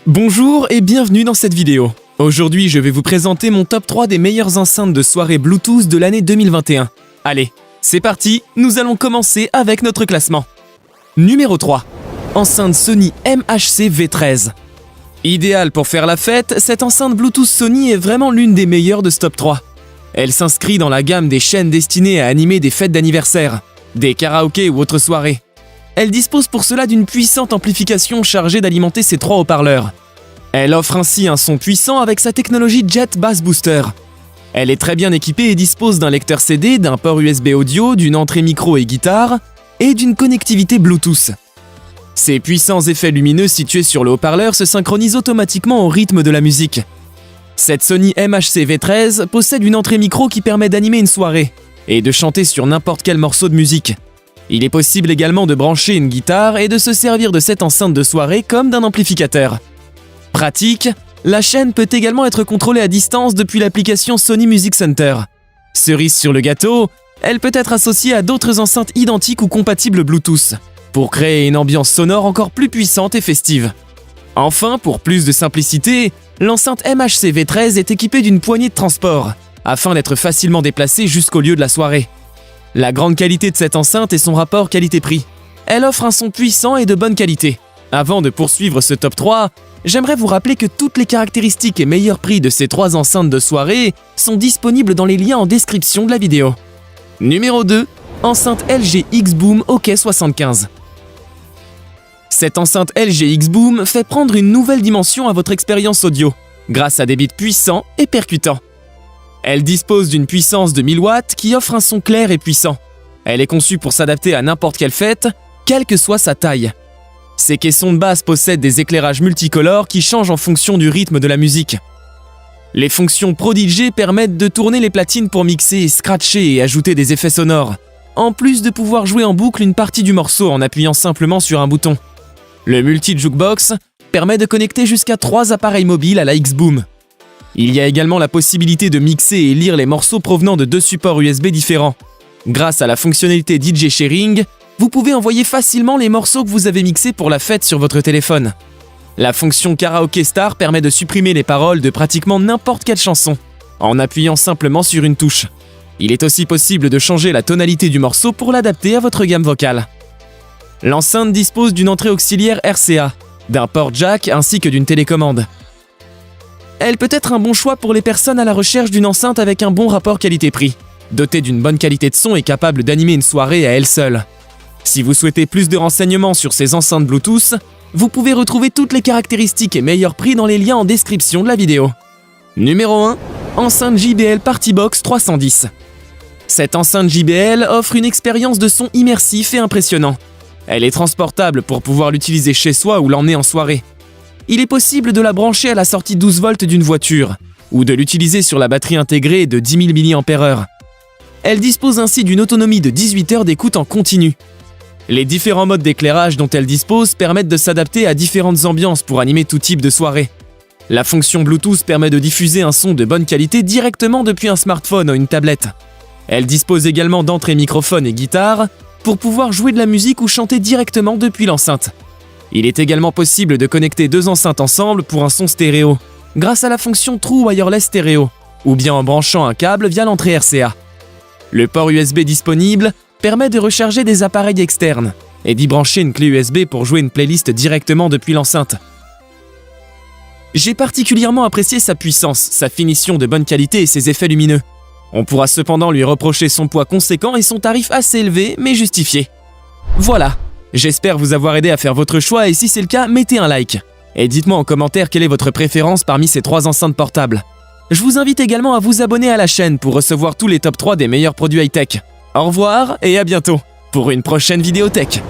Bonjour et bienvenue dans cette vidéo. Aujourd'hui, je vais vous présenter mon top 3 des meilleures enceintes de soirée Bluetooth de l'année 2021. Allez, c'est parti, nous allons commencer avec notre classement. Numéro 3. Enceinte Sony MHC V13. Idéale pour faire la fête, cette enceinte Bluetooth Sony est vraiment l'une des meilleures de ce top 3. Elle s'inscrit dans la gamme des chaînes destinées à animer des fêtes d'anniversaire, des karaokés ou autres soirées. Elle dispose pour cela d'une puissante amplification chargée d'alimenter ses 3 haut-parleurs. Elle offre ainsi un son puissant avec sa technologie Jet Bass Booster. Elle est très bien équipée et dispose d'un lecteur CD, d'un port USB audio, d'une entrée micro et guitare, et d'une connectivité Bluetooth. Ces puissants effets lumineux situés sur le haut-parleur se synchronisent automatiquement au rythme de la musique. Cette Sony MHC V13 possède une entrée micro qui permet d'animer une soirée, et de chanter sur n'importe quel morceau de musique. Il est possible également de brancher une guitare et de se servir de cette enceinte de soirée comme d'un amplificateur. Pratique, la chaîne peut également être contrôlée à distance depuis l'application Sony Music Center. Cerise sur le gâteau, elle peut être associée à d'autres enceintes identiques ou compatibles Bluetooth, pour créer une ambiance sonore encore plus puissante et festive. Enfin, pour plus de simplicité, l'enceinte MHC V13 est équipée d'une poignée de transport, afin d'être facilement déplacée jusqu'au lieu de la soirée. La grande qualité de cette enceinte est son rapport qualité-prix. Elle offre un son puissant et de bonne qualité. Avant de poursuivre ce top 3, j'aimerais vous rappeler que toutes les caractéristiques et meilleurs prix de ces 3 enceintes de soirée sont disponibles dans les liens en description de la vidéo. Numéro 2. Enceinte LG X-Boom OK75. Cette enceinte LG X-Boom fait prendre une nouvelle dimension à votre expérience audio, grâce à des beats puissants et percutants. Elle dispose d'une puissance de 1000 watts qui offre un son clair et puissant. Elle est conçue pour s'adapter à n'importe quelle fête, quelle que soit sa taille. Ses caissons de basse possèdent des éclairages multicolores qui changent en fonction du rythme de la musique. Les fonctions Pro DJ permettent de tourner les platines pour mixer, scratcher et ajouter des effets sonores, en plus de pouvoir jouer en boucle une partie du morceau en appuyant simplement sur un bouton. Le multi-jukebox permet de connecter jusqu'à 3 appareils mobiles à la X-Boom. Il y a également la possibilité de mixer et lire les morceaux provenant de 2 supports USB différents. Grâce à la fonctionnalité DJ Sharing, vous pouvez envoyer facilement les morceaux que vous avez mixés pour la fête sur votre téléphone. La fonction Karaoke Star permet de supprimer les paroles de pratiquement n'importe quelle chanson, en appuyant simplement sur une touche. Il est aussi possible de changer la tonalité du morceau pour l'adapter à votre gamme vocale. L'enceinte dispose d'une entrée auxiliaire RCA, d'un port jack ainsi que d'une télécommande. Elle peut être un bon choix pour les personnes à la recherche d'une enceinte avec un bon rapport qualité-prix, dotée d'une bonne qualité de son et capable d'animer une soirée à elle seule. Si vous souhaitez plus de renseignements sur ces enceintes Bluetooth, vous pouvez retrouver toutes les caractéristiques et meilleurs prix dans les liens en description de la vidéo. Numéro 1. Enceinte JBL Partybox 310. Cette enceinte JBL offre une expérience de son immersif et impressionnant. Elle est transportable pour pouvoir l'utiliser chez soi ou l'emmener en soirée. Il est possible de la brancher à la sortie 12 volts d'une voiture, ou de l'utiliser sur la batterie intégrée de 10 000 mAh. Elle dispose ainsi d'une autonomie de 18 heures d'écoute en continu. Les différents modes d'éclairage dont elle dispose permettent de s'adapter à différentes ambiances pour animer tout type de soirée. La fonction Bluetooth permet de diffuser un son de bonne qualité directement depuis un smartphone ou une tablette. Elle dispose également d'entrées microphone et guitare pour pouvoir jouer de la musique ou chanter directement depuis l'enceinte. Il est également possible de connecter 2 enceintes ensemble pour un son stéréo, grâce à la fonction True Wireless Stereo, ou bien en branchant un câble via l'entrée RCA. Le port USB disponible permet de recharger des appareils externes et d'y brancher une clé USB pour jouer une playlist directement depuis l'enceinte. J'ai particulièrement apprécié sa puissance, sa finition de bonne qualité et ses effets lumineux. On pourra cependant lui reprocher son poids conséquent et son tarif assez élevé mais justifié. Voilà, j'espère vous avoir aidé à faire votre choix et si c'est le cas, mettez un like. Et dites-moi en commentaire quelle est votre préférence parmi ces 3 enceintes portables. Je vous invite également à vous abonner à la chaîne pour recevoir tous les top 3 des meilleurs produits high-tech. Au revoir et à bientôt pour une prochaine vidéo tech.